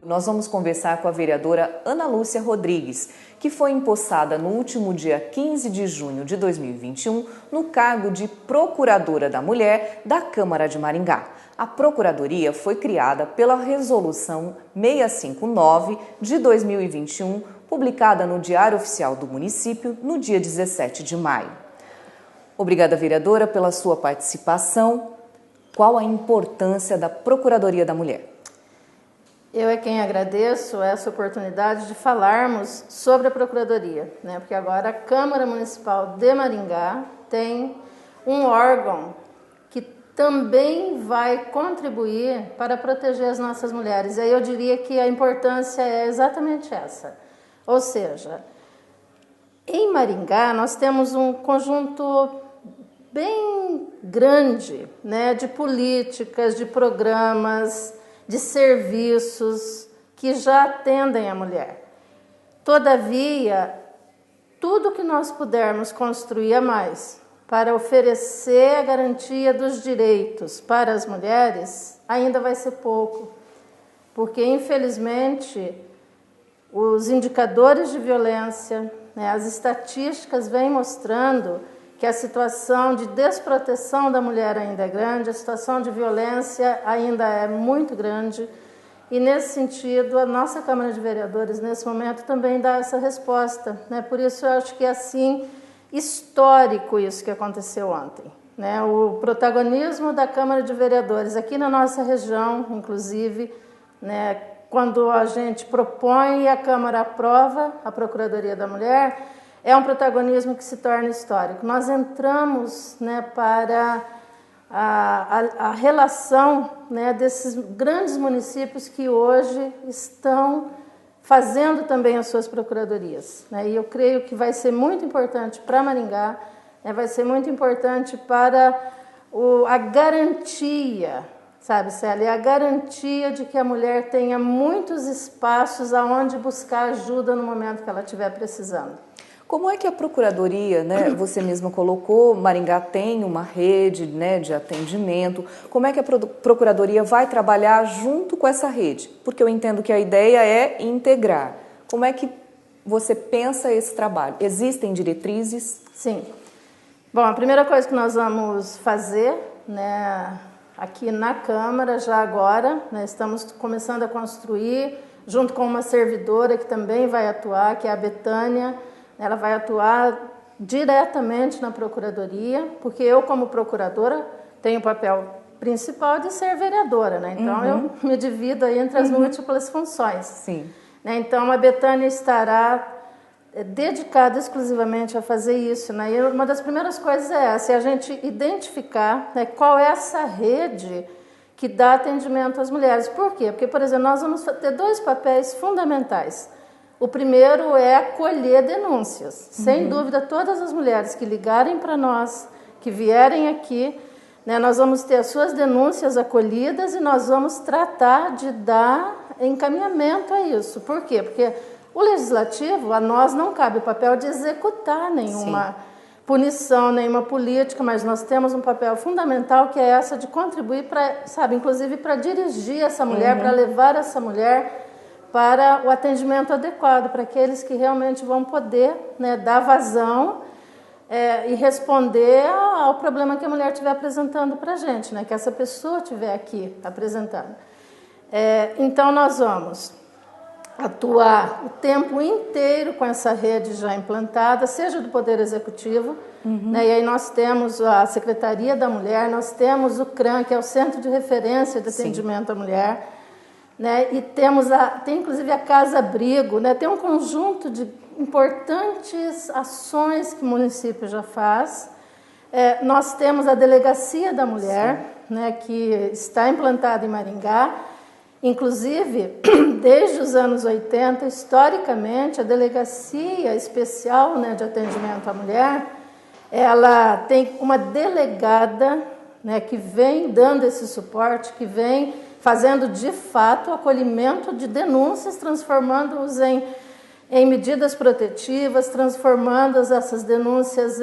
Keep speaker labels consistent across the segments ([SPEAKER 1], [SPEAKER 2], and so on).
[SPEAKER 1] Nós vamos conversar com a vereadora Ana Lúcia Rodrigues, que foi empossada no último dia 15 de junho de 2021 no cargo de Procuradora da Mulher da Câmara de Maringá. A Procuradoria foi criada pela Resolução 659 de 2021, publicada no Diário Oficial do Município no dia 17 de maio. Obrigada, vereadora, pela sua participação. Qual a importância da Procuradoria da Mulher?
[SPEAKER 2] Eu é quem agradeço essa oportunidade de falarmos sobre a Procuradoria, né? Porque agora a Câmara Municipal de Maringá tem um órgão que também vai contribuir para proteger as nossas mulheres. E aí eu diria que a importância é exatamente essa. Ou seja, em Maringá nós temos um conjunto bem grande, né, de políticas, de programas, de serviços que já atendem a mulher. Todavia, tudo que nós pudermos construir a mais para oferecer a garantia dos direitos para as mulheres, ainda vai ser pouco, porque infelizmente os indicadores de violência, né, as estatísticas vêm mostrando que a situação de desproteção da mulher ainda é grande, a situação de violência ainda é muito grande, e nesse sentido a nossa Câmara de Vereadores nesse momento também dá essa resposta, né? Por isso eu acho que é assim histórico isso que aconteceu ontem, né? O protagonismo da Câmara de Vereadores aqui na nossa região, inclusive, né, quando a gente propõe e a Câmara aprova a Procuradoria da Mulher, é um protagonismo que se torna histórico. Nós entramos, né, para a relação, né, desses grandes municípios que hoje estão fazendo também as suas procuradorias, né? E eu creio que vai ser muito importante para Maringá, né, vai ser muito importante para a garantia, sabe, Célia, a garantia de que a mulher tenha muitos espaços aonde buscar ajuda no momento que ela estiver precisando.
[SPEAKER 1] Como é que a Procuradoria, né, você mesma colocou, Maringá tem uma rede, né, de atendimento, como é que a Procuradoria vai trabalhar junto com essa rede? Porque eu entendo que a ideia é integrar. Como é que você pensa esse trabalho? Existem diretrizes?
[SPEAKER 2] Sim. Bom, a primeira coisa que nós vamos fazer, né, aqui na Câmara, já agora, né, estamos começando a construir, junto com uma servidora que também vai atuar, que é a Betânia. Ela vai atuar diretamente na Procuradoria, porque eu, como procuradora, tenho o papel principal de ser vereadora, né? Então, eu me divido aí entre as múltiplas funções.
[SPEAKER 1] Sim.
[SPEAKER 2] Né? Então, a Betânia estará dedicada exclusivamente a fazer isso, né? E uma das primeiras coisas é essa, é a gente identificar, né, qual é essa rede que dá atendimento às mulheres. Por quê? Porque, por exemplo, nós vamos ter dois papéis fundamentais. O primeiro é acolher denúncias. Sem dúvida, todas as mulheres que ligarem para nós, que vierem aqui, né, nós vamos ter as suas denúncias acolhidas e nós vamos tratar de dar encaminhamento a isso. Por quê? Porque o legislativo, a nós não cabe o papel de executar nenhuma punição, nenhuma política, mas nós temos um papel fundamental que é essa de contribuir para, sabe, inclusive para dirigir essa mulher, para levar essa mulher para o atendimento adequado, para aqueles que realmente vão poder, né, dar vazão e responder ao problema que a mulher estiver apresentando para a gente, né, que essa pessoa estiver aqui apresentando. Então, nós vamos atuar o tempo inteiro com essa rede já implantada, seja do Poder Executivo, né, e aí nós temos a Secretaria da Mulher, nós temos o CRAM, que é o Centro de Referência de Atendimento à Mulher, né, e tem inclusive a Casa Abrigo, né, tem um conjunto de importantes ações que o município já faz. Nós temos a Delegacia da Mulher, né, que está implantada em Maringá. Inclusive, desde os anos 80, historicamente, a Delegacia Especial, né, de Atendimento à Mulher, ela tem uma delegada, né, que vem dando esse suporte, que vem fazendo de fato o acolhimento de denúncias, transformando-os em medidas protetivas, transformando essas denúncias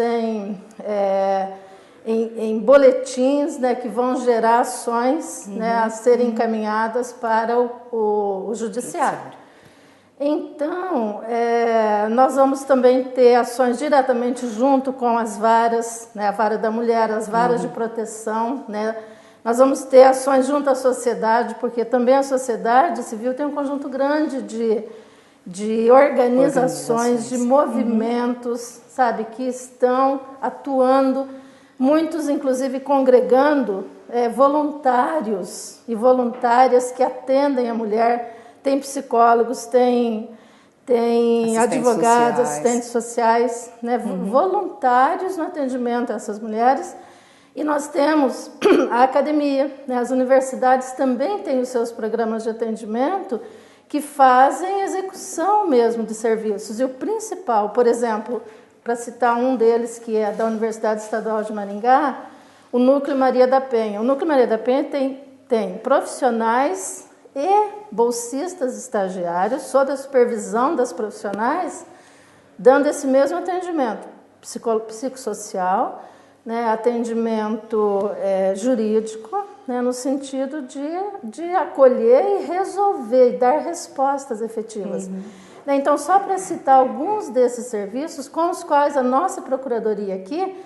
[SPEAKER 2] em boletins, né, que vão gerar ações, né, a serem encaminhadas para o judiciário. Então, nós vamos também ter ações diretamente junto com as varas, né, a vara da mulher, as varas de proteção, né. Nós vamos ter ações junto à sociedade, porque também a sociedade civil tem um conjunto grande de organizações, de movimentos, sabe, que estão atuando, muitos inclusive congregando voluntários e voluntárias que atendem a mulher. Tem psicólogos, tem advogados, assistentes sociais, né, voluntários no atendimento a essas mulheres. E nós temos a academia, né, as universidades também têm os seus programas de atendimento que fazem execução mesmo de serviços. E o principal, por exemplo, para citar um deles, que é da Universidade Estadual de Maringá, o Núcleo Maria da Penha. O Núcleo Maria da Penha tem profissionais e bolsistas estagiários, sob a supervisão das profissionais, dando esse mesmo atendimento psicossocial, né, atendimento jurídico, né, no sentido de acolher e resolver e dar respostas efetivas. Então, só para citar alguns desses serviços com os quais a nossa Procuradoria aqui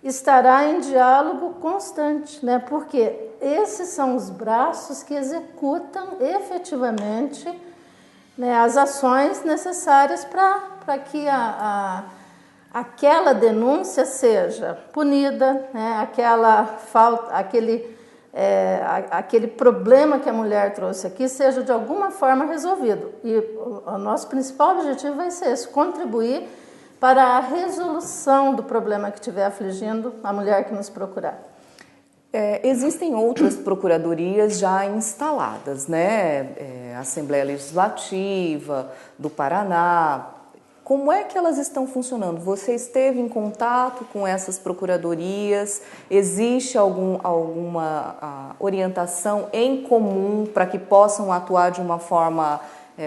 [SPEAKER 2] estará em diálogo constante, né? Porque esses são os braços que executam efetivamente, né, as ações necessárias para que aquela denúncia seja punida, né? Aquele problema que a mulher trouxe aqui seja de alguma forma resolvido. E o nosso principal objetivo vai ser esse, contribuir para a resolução do problema que estiver afligindo a mulher que nos procurar.
[SPEAKER 1] Existem outras procuradorias já instaladas, né? A Assembleia Legislativa do Paraná. Como é que elas estão funcionando? Você esteve em contato com essas procuradorias? Existe alguma orientação em comum para que possam atuar de uma forma,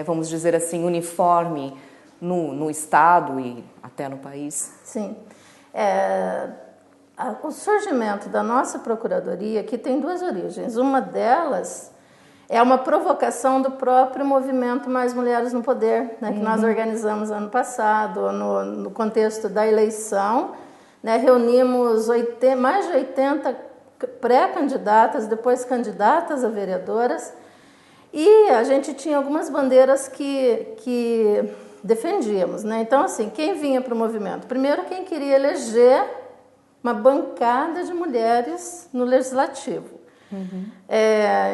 [SPEAKER 1] vamos dizer assim, uniforme no Estado e até no país?
[SPEAKER 2] Sim. O surgimento da nossa Procuradoria aqui tem duas origens. Uma delas é uma provocação do próprio movimento Mais Mulheres no Poder, né, que nós organizamos ano passado, no contexto da eleição. Né, reunimos mais de 80 pré-candidatas, depois candidatas a vereadoras, e a gente tinha algumas bandeiras que defendíamos. Né? Então, assim, quem vinha para o movimento? Primeiro, quem queria eleger uma bancada de mulheres no Legislativo.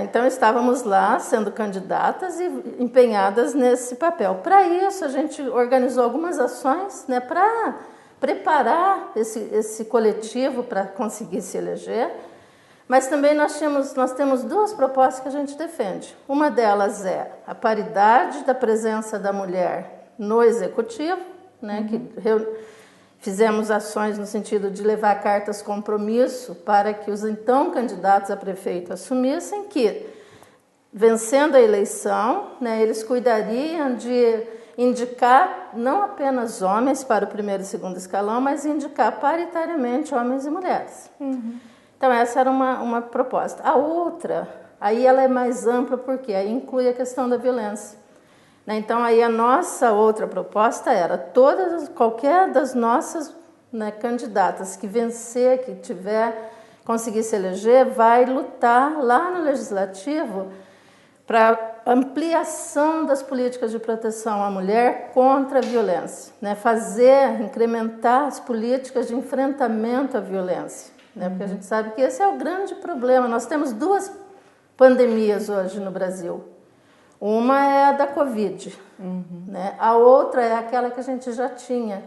[SPEAKER 2] Então, estávamos lá sendo candidatas e empenhadas nesse papel. Para isso, a gente organizou algumas ações, né, para preparar esse coletivo para conseguir se eleger, mas também nós temos duas propostas que a gente defende. Uma delas é a paridade da presença da mulher no Executivo, né, que fizemos ações no sentido de levar cartas compromisso para que os então candidatos a prefeito assumissem que, vencendo a eleição, né, eles cuidariam de indicar não apenas homens para o primeiro e segundo escalão, mas indicar paritariamente homens e mulheres. Então, essa era uma proposta. A outra, aí ela é mais ampla, porque aí inclui a questão da violência. Então, aí a nossa outra proposta era qualquer das nossas, né, candidatas que vencer, que conseguir se eleger, vai lutar lá no Legislativo para ampliação das políticas de proteção à mulher contra a violência, né, incrementar as políticas de enfrentamento à violência, né, porque a gente sabe que esse é o grande problema. Nós temos duas pandemias hoje no Brasil. Uma é a da Covid, né? A outra é aquela que a gente já tinha,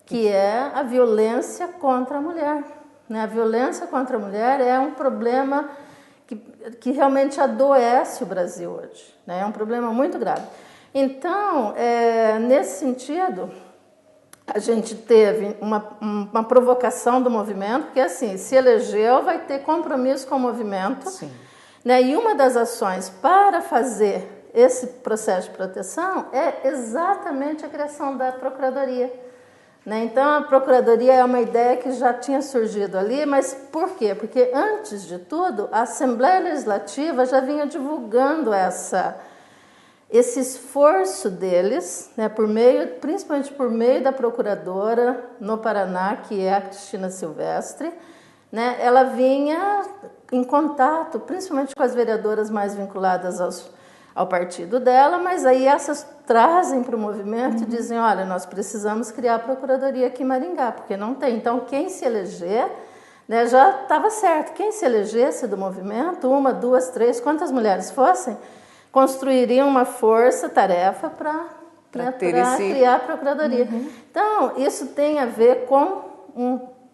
[SPEAKER 2] que é a violência contra a mulher. Né? A violência contra a mulher é um problema que realmente adoece o Brasil hoje, né? É um problema muito grave. Então, nesse sentido, a gente teve uma provocação do movimento, porque assim, se elegeu, vai ter compromisso com o movimento.
[SPEAKER 1] Sim.
[SPEAKER 2] Né? E uma das ações para fazer esse processo de proteção é exatamente a criação da Procuradoria. Né? Então, a Procuradoria é uma ideia que já tinha surgido ali, mas por quê? Porque, antes de tudo, a Assembleia Legislativa já vinha divulgando esse esforço deles, né, principalmente por meio da Procuradora no Paraná, que é a Cristina Silvestre, né, ela vinha em contato, principalmente com as vereadoras mais vinculadas ao partido dela, mas aí essas trazem para o movimento e dizem, olha, nós precisamos criar a Procuradoria aqui em Maringá, porque não tem. Então, quem se eleger, né, já estava certo, quem se elegesse do movimento, 1, 2, 3, quantas mulheres fossem, construiriam uma força-tarefa para criar a Procuradoria. Então, isso tem a ver com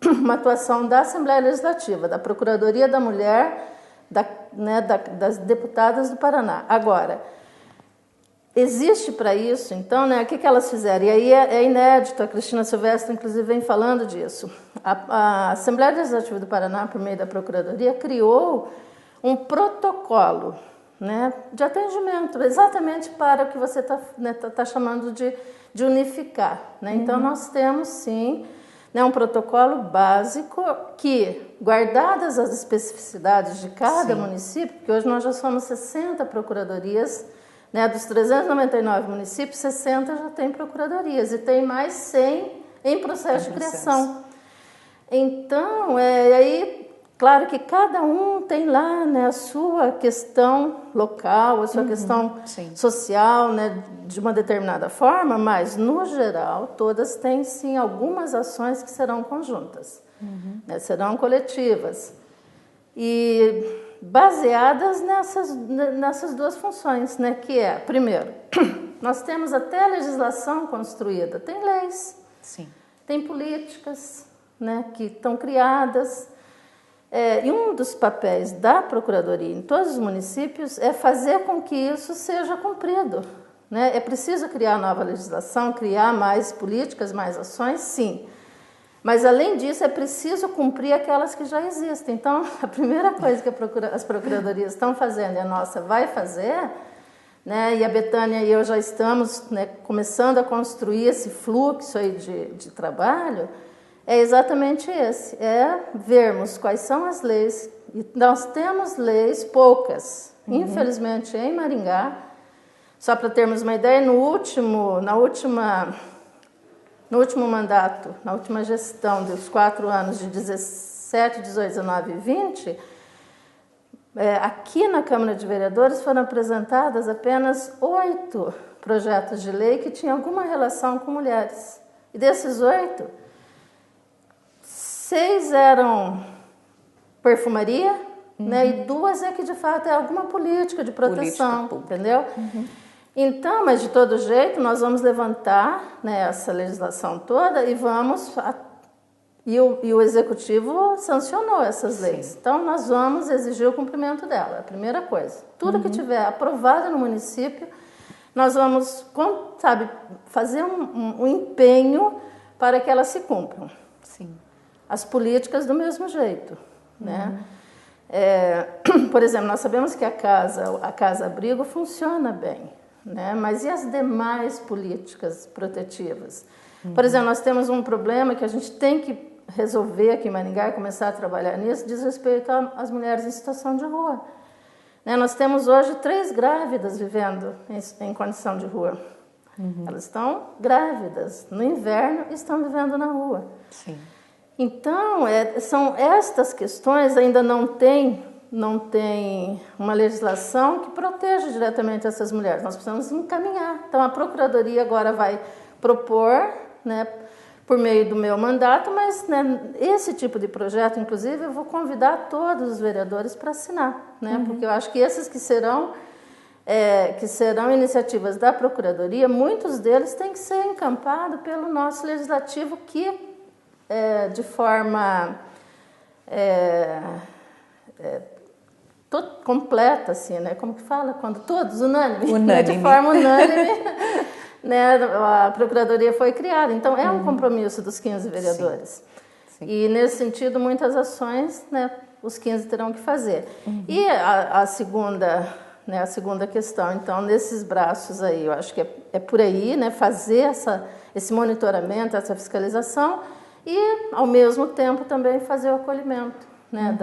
[SPEAKER 2] uma atuação da Assembleia Legislativa, da Procuradoria da Mulher, das deputadas do Paraná. Agora, existe para isso, então, né, o que elas fizeram? E aí é inédito, a Cristina Silvestre, inclusive, vem falando disso. A Assembleia Legislativa do Paraná, por meio da Procuradoria, criou um protocolo, né, de atendimento, exatamente para o que você está chamando de unificar. Né? Então, nós temos, sim, né, um protocolo básico que, guardadas as especificidades de cada município, porque hoje nós já somos 60 procuradorias, né, dos 399 municípios, 60 já tem procuradorias, e tem mais 100 em processo de criação. Então, aí, claro que cada um tem lá, né, a sua questão local, a sua questão social, né, de uma determinada forma, mas, no geral, todas têm, sim, algumas ações que serão conjuntas, né, serão coletivas. E baseadas nessas duas funções, né, que é, primeiro, nós temos até a legislação construída, tem leis, tem políticas, né, que estão criadas, e um dos papéis da Procuradoria em todos os municípios é fazer com que isso seja cumprido. Né? É preciso criar nova legislação, criar mais políticas, mais ações, sim. Mas, além disso, é preciso cumprir aquelas que já existem. Então, a primeira coisa que as procuradorias estão fazendo e a nossa vai fazer, né, e a Betânia e eu já estamos, né, começando a construir esse fluxo aí de trabalho, é exatamente esse, é vermos quais são as leis. E nós temos leis, poucas, infelizmente, em Maringá. Só para termos uma ideia, no último mandato, na última gestão dos 4 anos de 17, 18, 19 e 20, aqui na Câmara de Vereadores foram apresentadas apenas 8 projetos de lei que tinham alguma relação com mulheres. E desses 8, 6 eram perfumaria, né, e 2 é que de fato é alguma política de proteção, entendeu? Então, mas de todo jeito, nós vamos levantar, né, essa legislação toda e vamos... E o Executivo sancionou essas leis. Então, nós vamos exigir o cumprimento dela, a primeira coisa. Tudo que tiver aprovado no município, nós vamos, fazer um empenho para que elas se cumpram. As políticas do mesmo jeito, né? Por exemplo, nós sabemos que a casa-abrigo funciona bem, né? Mas e as demais políticas protetivas? Por exemplo, nós temos um problema que a gente tem que resolver aqui em Maringá e começar a trabalhar nisso, diz respeito às mulheres em situação de rua. Né? Nós temos hoje 3 grávidas vivendo em condição de rua. Elas estão grávidas, no inverno estão vivendo na rua. Então, são estas questões, ainda não tem uma legislação que proteja diretamente essas mulheres. Nós precisamos encaminhar. Então, a Procuradoria agora vai propor, né, por meio do meu mandato, mas, né, esse tipo de projeto, inclusive, eu vou convidar todos os vereadores para assinar, né, porque eu acho que esses que serão iniciativas da Procuradoria, muitos deles têm que ser encampados pelo nosso legislativo que, de forma completa, assim, né, como que fala? Quando todos, unânime. De forma unânime, né, a Procuradoria foi criada. Então, é um compromisso dos 15 vereadores. E, nesse sentido, muitas ações, né, os 15 terão que fazer. E a segunda, né, a segunda questão. Então, nesses braços aí, eu acho que é por aí, né, fazer esse monitoramento, essa fiscalização e, ao mesmo tempo, também fazer o acolhimento, né,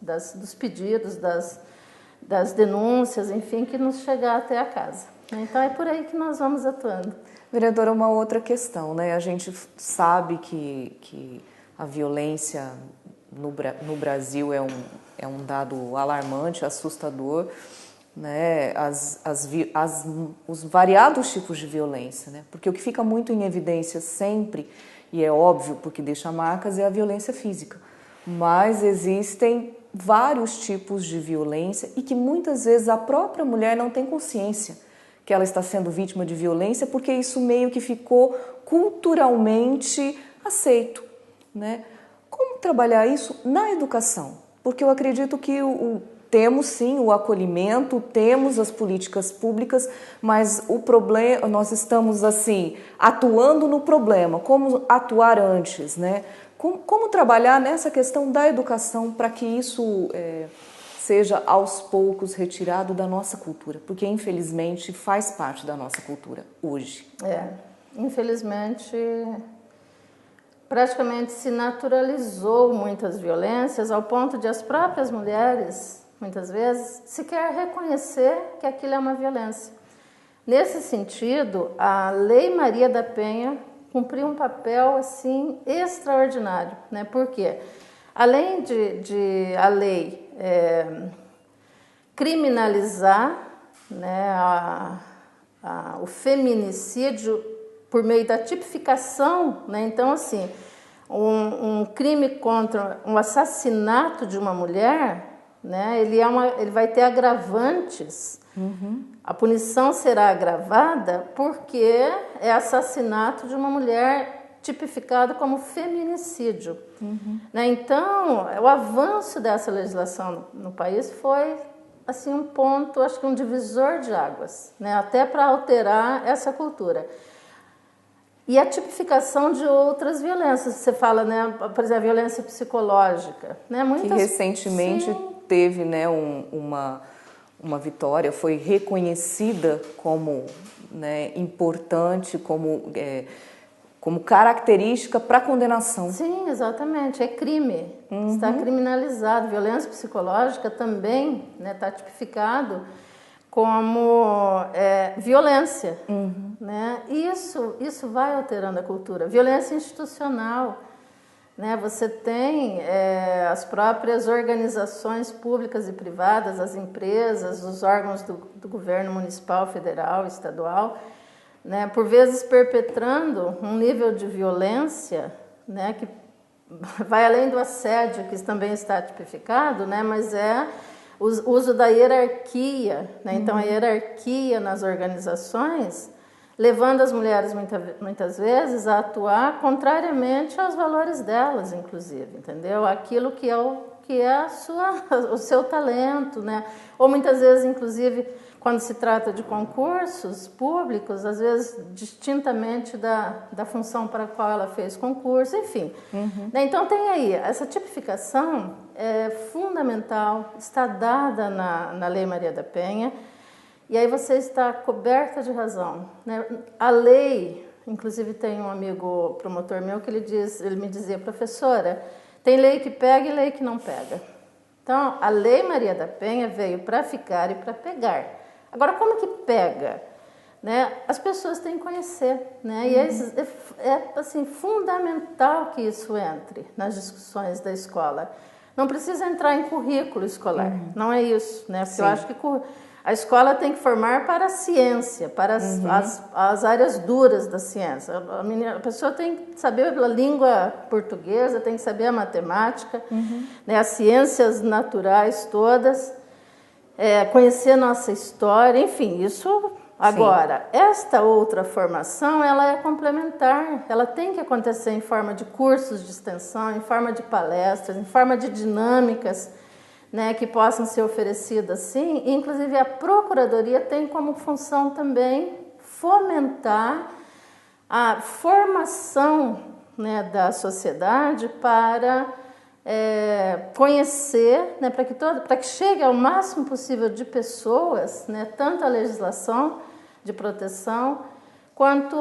[SPEAKER 2] dos pedidos, das denúncias, enfim, que nos chegar até a casa. Então, é por aí que nós vamos atuando.
[SPEAKER 1] Vereadora, uma outra questão, né? A gente sabe que a violência no Brasil é um dado alarmante, assustador, né? Os variados tipos de violência, né? Porque o que fica muito em evidência sempre, e é óbvio porque deixa marcas, é a violência física. Mas existem vários tipos de violência e que muitas vezes a própria mulher não tem consciência que ela está sendo vítima de violência, porque isso meio que ficou culturalmente aceito, né? Como trabalhar isso na educação? Porque eu acredito que temos sim o acolhimento, temos as políticas públicas, mas o problema, nós estamos assim atuando no problema, como atuar antes, né? Como trabalhar nessa questão da educação para que isso seja aos poucos retirado da nossa cultura, porque infelizmente faz parte da nossa cultura hoje.
[SPEAKER 2] Infelizmente praticamente se naturalizou muitas violências ao ponto de as próprias mulheres, muitas vezes, sequer reconhecer que aquilo é uma violência. Nesse sentido, a Lei Maria da Penha cumpriu um papel assim extraordinário, né? Porque além de a lei criminalizar, né, o feminicídio por meio da tipificação, né? Então, assim, um crime contra um assassinato de uma mulher, né? Ele vai ter agravantes. A punição será agravada porque é assassinato de uma mulher tipificado como feminicídio. Né? Então, o avanço dessa legislação no país foi assim um ponto, acho que um divisor de águas, né? Até para alterar essa cultura. E a tipificação de outras violências, você fala, né? Por exemplo, a violência psicológica, né?
[SPEAKER 1] Que recentemente teve, né, uma vitória, foi reconhecida como, né, importante, como característica para condenação.
[SPEAKER 2] Sim, exatamente, é crime, está criminalizado. Violência psicológica também está tipificado como violência, né? Isso vai alterando a cultura. Violência institucional, né? Você tem as próprias organizações públicas e privadas, as empresas, os órgãos do governo municipal, federal, estadual, né? Por vezes perpetrando um nível de violência, né? Que vai além do assédio, que também está tipificado, né? Mas o uso da hierarquia, né? Então a hierarquia nas organizações, levando as mulheres muitas vezes a atuar contrariamente aos valores delas, inclusive, entendeu? Aquilo que é o seu talento, né? Ou muitas vezes, inclusive, quando se trata de concursos públicos, às vezes distintamente da função para a qual ela fez concurso, enfim. Então tem aí, essa tipificação é fundamental, está dada na Lei Maria da Penha, e aí você está coberta de razão, né? A lei, inclusive tem um amigo promotor meu que ele me dizia, professora, tem lei que pega e lei que não pega. Então, a Lei Maria da Penha veio para ficar e para pegar. Agora, como que pega? Né? As pessoas têm que conhecer, né? E é assim, fundamental que isso entre nas discussões da escola. Não precisa entrar em currículo escolar, não é isso, né? Porque eu acho que a escola tem que formar para a ciência, para as áreas duras da ciência. A pessoa tem que saber a língua portuguesa, tem que saber a matemática, né, as ciências naturais todas, conhecer nossa história, enfim, isso. Agora, esta outra formação, ela é complementar, ela tem que acontecer em forma de cursos de extensão, em forma de palestras, em forma de dinâmicas, né, que possam ser oferecidas assim. Inclusive a Procuradoria tem como função também fomentar a formação, né, da sociedade para conhecer, né, para que chegue ao máximo possível de pessoas, né, tanto a legislação de proteção, quanto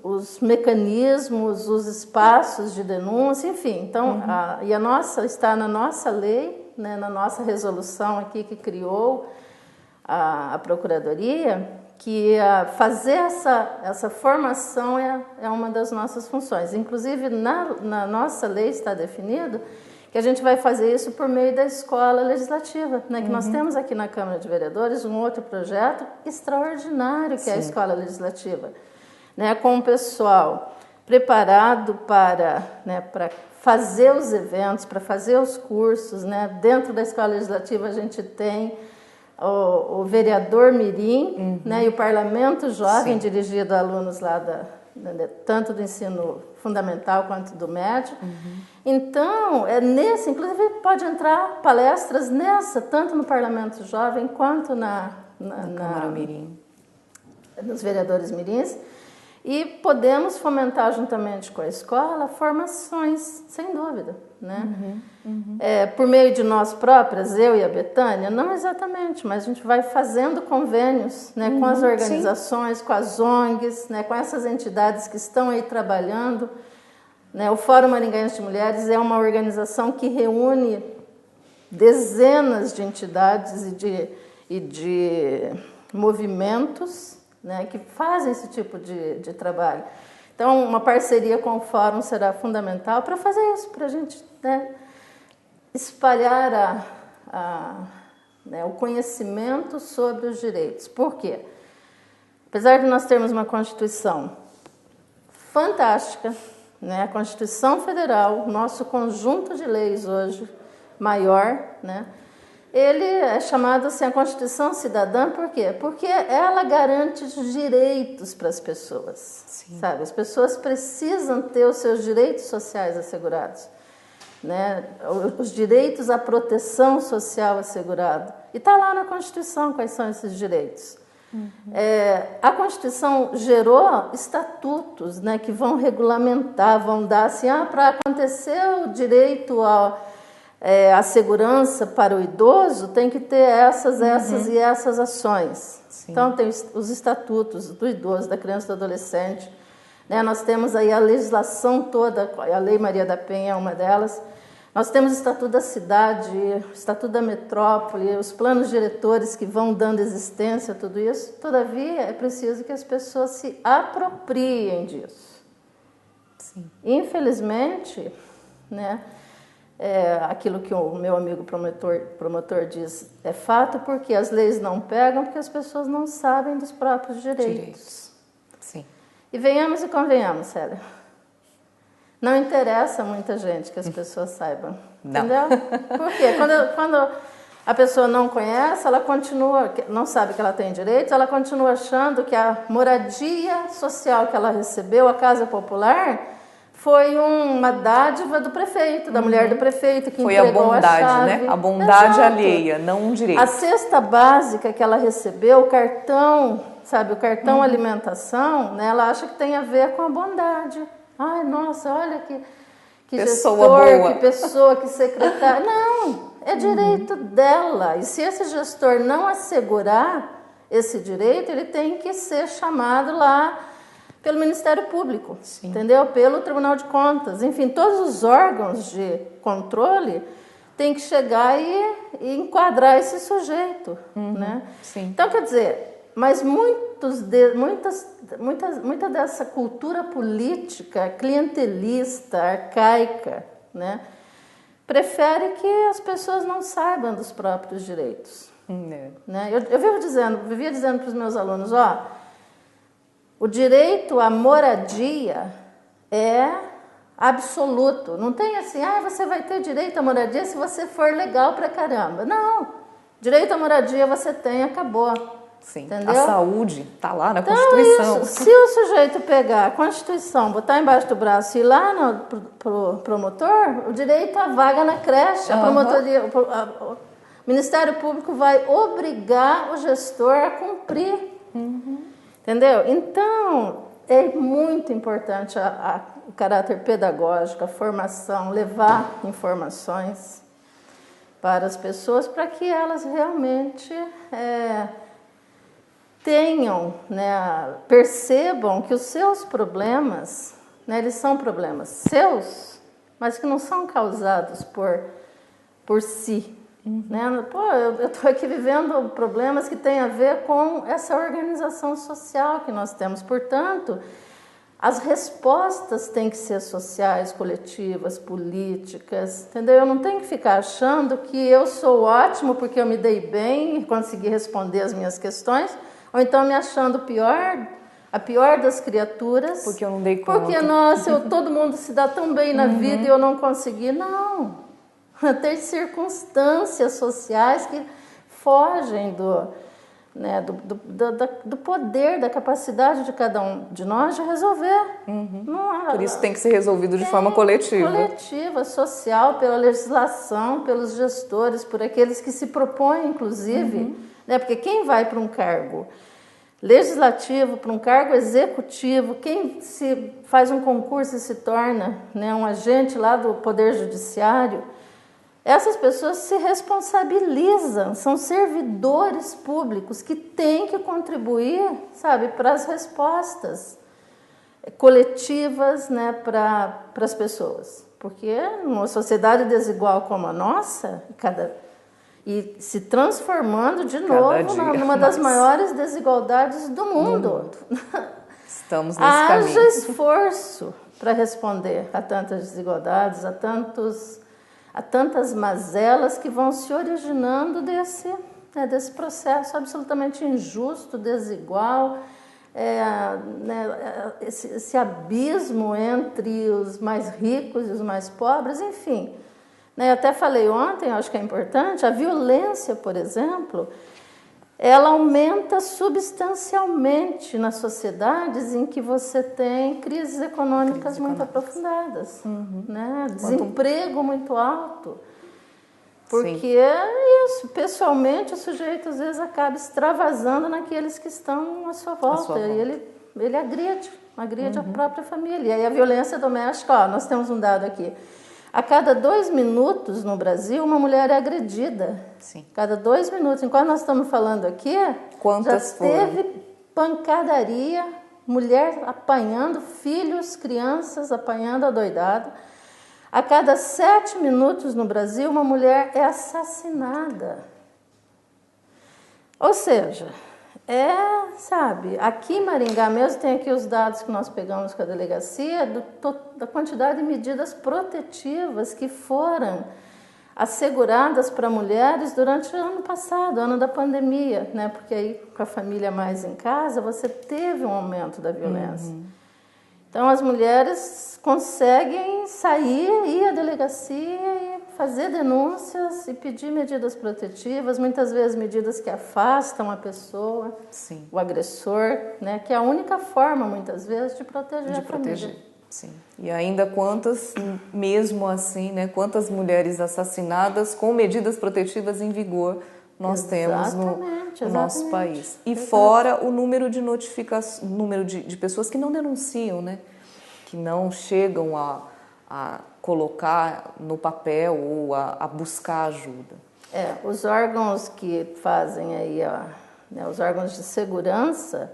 [SPEAKER 2] os mecanismos, os espaços de denúncia, enfim. Então, está na nossa lei, né, na nossa resolução aqui que criou a Procuradoria, que fazer essa formação é uma das nossas funções. Inclusive, na nossa lei está definido que a gente vai fazer isso por meio da escola legislativa, né? Que nós temos aqui na Câmara de Vereadores um outro projeto extraordinário, que é a escola legislativa, né? Com o pessoal preparado para fazer os eventos, para fazer os cursos, né? Dentro da escola legislativa a gente tem o vereador mirim, né, e o parlamento jovem, dirigido a alunos lá tanto do ensino fundamental quanto do médio. Então, inclusive pode entrar palestras tanto no parlamento jovem quanto na
[SPEAKER 1] Câmara Mirim,
[SPEAKER 2] nos vereadores mirins. E podemos fomentar juntamente com a escola formações, sem dúvida, né? Por meio de nós próprias, eu e a Betânia, não exatamente, mas a gente vai fazendo convênios, né, com as organizações, com as ONGs, né, com essas entidades que estão aí trabalhando, né? O Fórum Maringaense de Mulheres é uma organização que reúne dezenas de entidades e de movimentos, né, que fazem esse tipo de trabalho. Então, uma parceria com o Fórum será fundamental para fazer isso, para a gente, né, espalhar o conhecimento sobre os direitos. Por quê? Apesar de nós termos uma Constituição fantástica, né, a Constituição Federal, nosso conjunto de leis hoje maior, né, ele é chamado assim a Constituição Cidadã, por quê? Porque ela garante os direitos para as pessoas, sabe? As pessoas precisam ter os seus direitos sociais assegurados, né? Os direitos à proteção social assegurada. E está lá na Constituição quais são esses direitos. A Constituição gerou estatutos, né, que vão regulamentar, vão dar assim, para acontecer o direito a segurança para o idoso, tem que ter essas e essas ações. Então, tem os estatutos do idoso, da criança e do adolescente, né? Nós temos aí a legislação toda, a Lei Maria da Penha é uma delas. Nós temos o Estatuto da Cidade, o Estatuto da Metrópole, os planos diretores que vão dando existência a tudo isso. Todavia, é preciso que as pessoas se apropriem disso. Infelizmente, né, aquilo que o meu amigo promotor diz é fato, porque as leis não pegam, porque as pessoas não sabem dos próprios direitos.
[SPEAKER 1] Sim.
[SPEAKER 2] E venhamos e convenhamos, Célia. Não interessa a muita gente que as pessoas saibam.
[SPEAKER 1] Não.
[SPEAKER 2] Entendeu? Por quê? Quando a pessoa não conhece, ela continua, não sabe que ela tem direitos, ela continua achando que a moradia social que ela recebeu, a casa popular, foi uma dádiva do prefeito, da mulher do prefeito, que
[SPEAKER 1] foi
[SPEAKER 2] entregou
[SPEAKER 1] a bondade,
[SPEAKER 2] a chave.
[SPEAKER 1] né? A bondade
[SPEAKER 2] Exato.
[SPEAKER 1] Alheia, não um direito.
[SPEAKER 2] A cesta básica que ela recebeu, o cartão, sabe, o cartão alimentação, né, ela acha que tem a ver com a bondade. Ai, nossa, olha que
[SPEAKER 1] pessoa
[SPEAKER 2] gestor,
[SPEAKER 1] boa.
[SPEAKER 2] que pessoa, que secretário. Não, é direito dela. E se esse gestor não assegurar esse direito, ele tem que ser chamado lá pelo Ministério Público, entendeu? Pelo Tribunal de Contas. Enfim, todos os órgãos de controle têm que chegar e enquadrar esse sujeito, né? Então, quer dizer, mas muita dessa cultura política clientelista, arcaica, né, prefere que as pessoas não saibam dos próprios direitos. Né? Eu vivia dizendo para os meus alunos, o direito à moradia é absoluto. Não tem assim, você vai ter direito à moradia se você for legal pra caramba. Não, direito à moradia você tem, acabou. Entendeu?
[SPEAKER 1] A saúde está lá na Constituição.
[SPEAKER 2] Se o sujeito pegar a Constituição, botar embaixo do braço e ir lá pro promotor, o direito à vaga na creche, a promotoria, o Ministério Público vai obrigar o gestor a cumprir. Entendeu? Então, é muito importante o caráter pedagógico, a formação, levar informações para as pessoas para que elas realmente tenham, né, percebam que os seus problemas, né, eles são problemas seus, mas que não são causados por si. Né? Pô, eu estou aqui vivendo problemas que têm a ver com essa organização social que nós temos. Portanto, as respostas têm que ser sociais, coletivas, políticas, entendeu? Eu não tenho que ficar achando que eu sou ótimo porque eu me dei bem e consegui responder as minhas questões, ou então me achando a pior das criaturas.
[SPEAKER 1] Porque eu não dei conta.
[SPEAKER 2] Porque, nossa, todo mundo se dá tão bem na vida e eu não consegui. Não. Tem circunstâncias sociais que fogem do poder, da capacidade de cada um de nós de resolver.
[SPEAKER 1] Por isso tem que ser resolvido de forma coletiva.
[SPEAKER 2] Coletiva, social, pela legislação, pelos gestores, por aqueles que se propõem, inclusive. Né? Porque quem vai para um cargo legislativo, para um cargo executivo, quem se faz um concurso e se torna, né, um agente lá do Poder Judiciário, essas pessoas se responsabilizam, são servidores públicos que têm que contribuir, sabe, para as respostas coletivas, né, para as pessoas. Porque numa sociedade desigual como a nossa, e se transformando de novo numa das maiores desigualdades do mundo.
[SPEAKER 1] Estamos nesse caminho.
[SPEAKER 2] Haja esforço para responder a tantas desigualdades, a tantas mazelas que vão se originando desse processo absolutamente injusto, desigual, esse abismo entre os mais ricos e os mais pobres, enfim. Eu até falei ontem, acho que é importante, a violência, por exemplo, ela aumenta substancialmente nas sociedades em que você tem crises econômicas muito aprofundadas, né? Desemprego muito alto. Porque isso, pessoalmente, o sujeito às vezes acaba extravasando naqueles que estão à sua volta. E ele agride a própria família. E aí a violência doméstica, nós temos um dado aqui. A cada 2 minutos no Brasil, uma mulher é agredida.
[SPEAKER 1] Sim.
[SPEAKER 2] Cada 2 minutos. Enquanto nós estamos falando aqui,
[SPEAKER 1] quantas
[SPEAKER 2] teve pancadaria, mulher apanhando, filhos, crianças apanhando adoidado. A cada 7 minutos no Brasil, uma mulher é assassinada. Ou seja, aqui em Maringá mesmo, tem aqui os dados que nós pegamos com a delegacia, da quantidade de medidas protetivas que foram asseguradas para mulheres durante o ano passado, ano da pandemia, né? Porque aí, com a família mais em casa, você teve um aumento da violência. Então, as mulheres conseguem sair, ir à delegacia e fazer denúncias e pedir medidas protetivas, muitas vezes medidas que afastam a pessoa,
[SPEAKER 1] Sim.
[SPEAKER 2] o agressor, né? Que é a única forma, muitas vezes, de proteger a família.
[SPEAKER 1] Sim. E ainda mesmo assim, né, quantas mulheres assassinadas com medidas protetivas em vigor nós temos no nosso país. E fora o número de notificações, número de pessoas que não denunciam, né, que não chegam a colocar no papel ou a buscar ajuda.
[SPEAKER 2] Os órgãos que fazem aí, os órgãos de segurança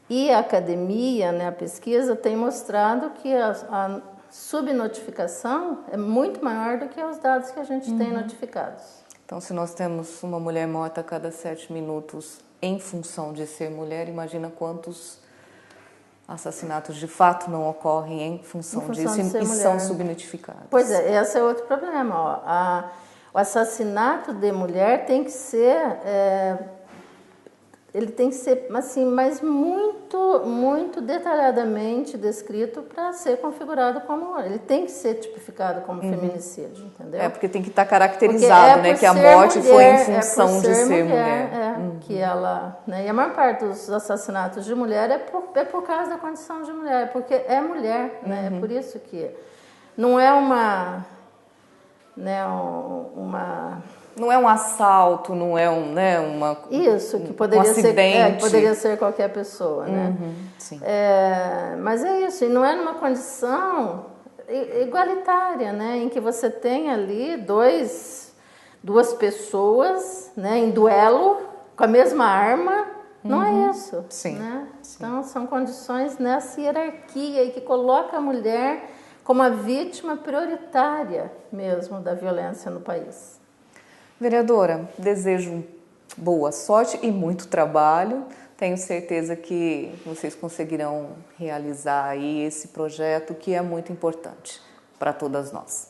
[SPEAKER 2] e a academia, né, a pesquisa, tem mostrado que a subnotificação é muito maior do que os dados que a gente tem notificados.
[SPEAKER 1] Então, se nós temos uma mulher morta a cada 7 minutos em função de ser mulher, imagina quantos assassinatos de fato não ocorrem em função disso e são subnotificados.
[SPEAKER 2] Pois é, esse é outro problema. O assassinato de mulher tem que ser... ele tem que ser, assim, mas muito, muito detalhadamente descrito para ser configurado como... Ele tem que ser tipificado como feminicídio, entendeu?
[SPEAKER 1] Porque tem que estar caracterizado, né? Que a morte foi em função de ser mulher.
[SPEAKER 2] Que ela... Né, e a maior parte dos assassinatos de mulher é por causa da condição de mulher, porque é mulher, né? É por isso que... Não é uma
[SPEAKER 1] Não é um assalto, não é
[SPEAKER 2] Isso, que poderia
[SPEAKER 1] acidente.
[SPEAKER 2] Poderia ser qualquer pessoa, né?
[SPEAKER 1] Sim.
[SPEAKER 2] Mas é isso, e não é numa condição igualitária, né? Em que você tem ali duas pessoas, né, em duelo com a mesma arma. Não é isso.
[SPEAKER 1] Sim.
[SPEAKER 2] Né?
[SPEAKER 1] Sim.
[SPEAKER 2] Então, são condições nessa hierarquia e que coloca a mulher como a vítima prioritária mesmo da violência no país.
[SPEAKER 1] Vereadora, desejo boa sorte e muito trabalho. Tenho certeza que vocês conseguirão realizar aí esse projeto que é muito importante para todas nós.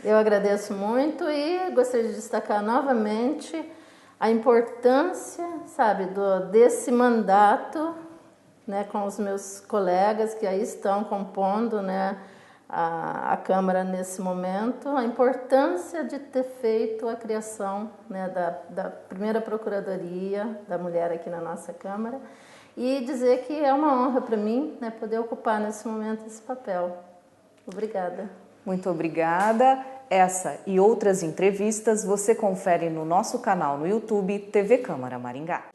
[SPEAKER 2] Eu agradeço muito e gostaria de destacar novamente a importância, sabe, desse mandato, né, com os meus colegas que aí estão compondo, né, a Câmara nesse momento, a importância de ter feito a criação, né, da primeira Procuradoria da Mulher aqui na nossa Câmara e dizer que é uma honra para mim, né, poder ocupar nesse momento esse papel. Obrigada.
[SPEAKER 1] Muito obrigada. Essa e outras entrevistas você confere no nosso canal no YouTube TV Câmara Maringá.